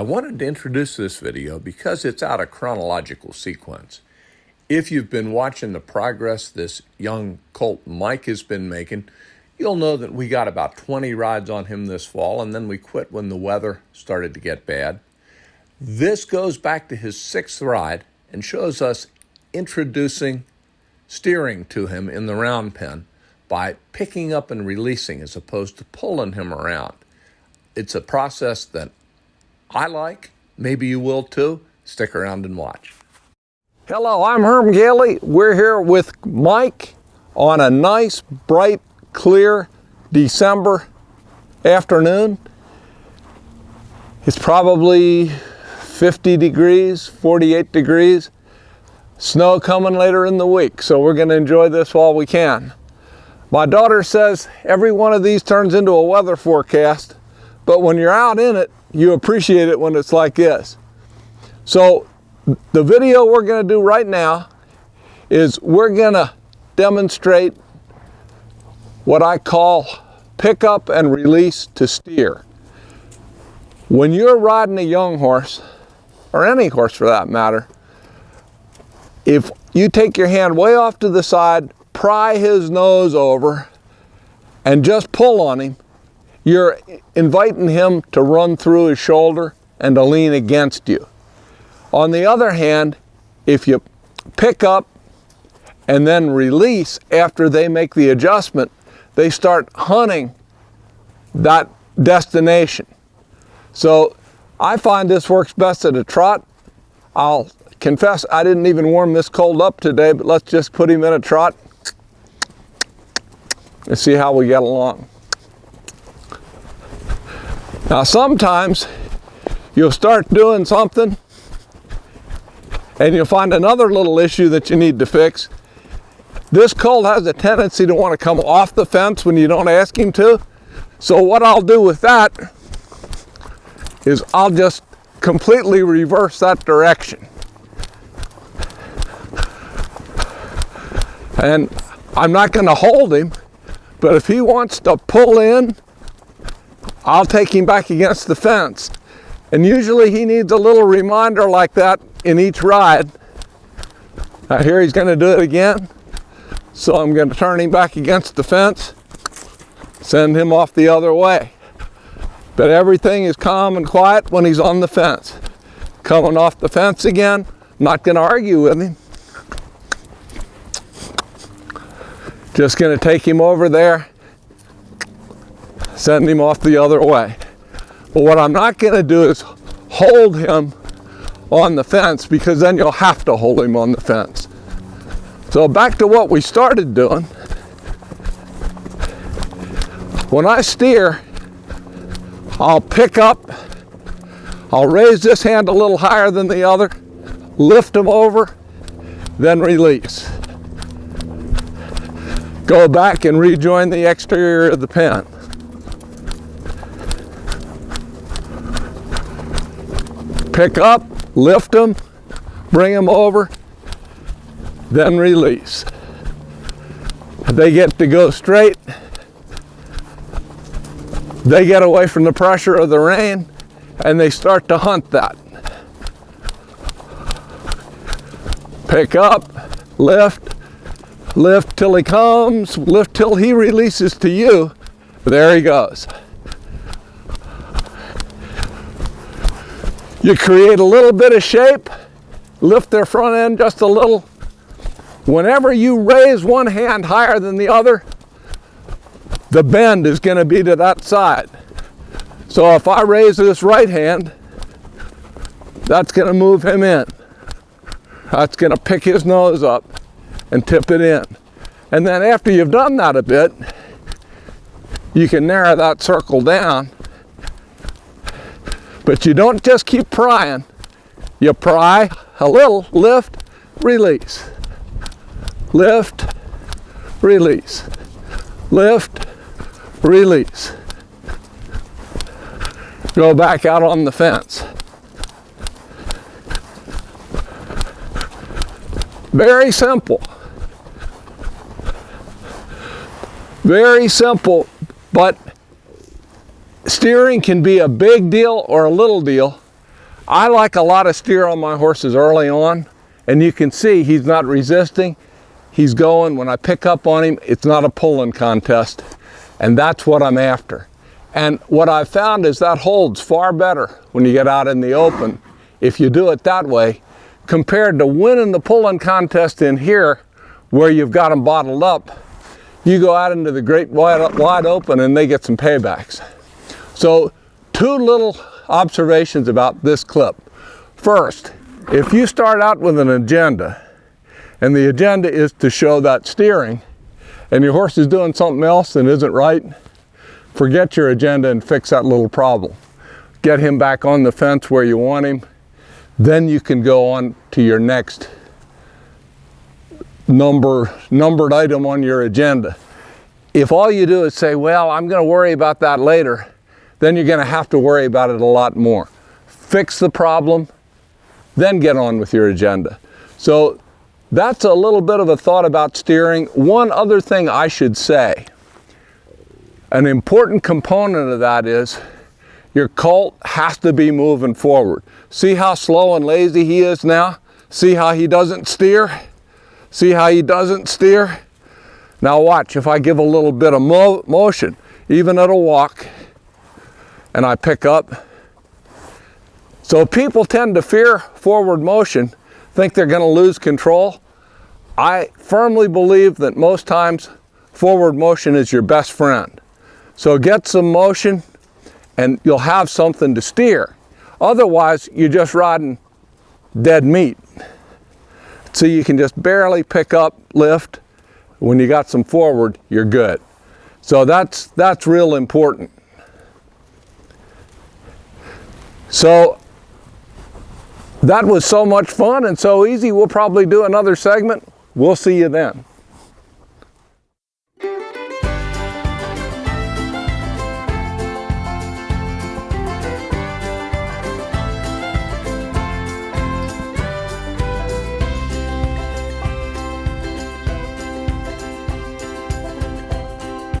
I wanted to introduce this video because it's out of chronological sequence. If you've been watching the progress this young colt Mike has been making, you'll know that we got about 20 rides on him this fall, and then we quit when the weather started to get bad. This goes back to his 6th ride and shows us introducing steering to him in the round pen by picking up and releasing as opposed to pulling him around. It's a process that I like. Maybe you will too. Stick around and watch. Hello, I'm Herm Gailey. We're here with Mike on a nice, bright, clear December afternoon. It's probably 50 degrees, 48 degrees. Snow coming later in the week, so we're going to enjoy this while we can. My daughter says every one of these turns into a weather forecast, but when you're out in it, you appreciate it when it's like this. So the video we're going to do right now is we're going to demonstrate what I call pick up and release to steer. When you're riding a young horse, or any horse for that matter, if you take your hand way off to the side, pry his nose over, and just pull on him, you're inviting him to run through his shoulder and to lean against you. On the other hand, if you pick up and then release after they make the adjustment, they start hunting that destination. So I find this works best at a trot. I'll confess I didn't even warm this colt up today, but let's just put him in a trot and see how we get along. Now sometimes you'll start doing something and you'll find another little issue that you need to fix. This colt has a tendency to want to come off the fence when you don't ask him to. So what I'll do with that is I'll just completely reverse that direction. And I'm not going to hold him, but if he wants to pull in, I'll take him back against the fence. And usually he needs a little reminder like that in each ride. Now here he's going to do it again. So I'm going to turn him back against the fence, send him off the other way. But everything is calm and quiet when he's on the fence. Coming off the fence again, not going to argue with him. Just going to take him over there, send him off the other way. But what I'm not going to do is hold him on the fence, because then you'll have to hold him on the fence. So back to what we started doing. When I steer, I'll pick up, I'll raise this hand a little higher than the other, lift him over, then release. Go back and rejoin the exterior of the pen. Pick up, lift them, bring them over, then release. They get to go straight. They get away from the pressure of the rein, and they start to hunt that. Pick up, lift, lift till he comes, lift till he releases to you. There he goes. You create a little bit of shape, lift their front end just a little. Whenever you raise one hand higher than the other, the bend is going to be to that side. So if I raise this right hand, that's going to move him in. That's going to pick his nose up and tip it in. And then after you've done that a bit, you can narrow that circle down. But you don't just keep prying. You pry a little, lift, release. Lift, release. Lift, release. Go back out on the fence. Very simple. Very simple, but steering can be a big deal or a little deal. I like a lot of steer on my horses early on, and you can see he's not resisting. He's going. When I pick up on him, it's not a pulling contest, and that's what I'm after. And what I've found is that holds far better when you get out in the open if you do it that way, compared to winning the pulling contest in here where you've got them bottled up. You go out into the great wide open and they get some paybacks. So 2 little observations about this clip. First, if you start out with an agenda, and the agenda is to show that steering, and your horse is doing something else and isn't right, forget your agenda and fix that little problem. Get him back on the fence where you want him. Then you can go on to your next numbered item on your agenda. If all you do is say, well, I'm going to worry about that later, then you're going to have to worry about it a lot more. Fix the problem, then get on with your agenda. So that's a little bit of a thought about steering. One other thing I should say, an important component of that is your colt has to be moving forward. See how slow and lazy he is now? See how he doesn't steer? See how he doesn't steer? Now watch, if I give a little bit of motion, even at a walk, and I pick up. So people tend to fear forward motion, think they're going to lose control. I firmly believe that most times forward motion is your best friend. So get some motion and you'll have something to steer. Otherwise, you're just riding dead meat. So you can just barely pick up, lift. When you got some forward, you're good. So that's real important. So that was so much fun and so easy. We'll probably do another segment. We'll see you then.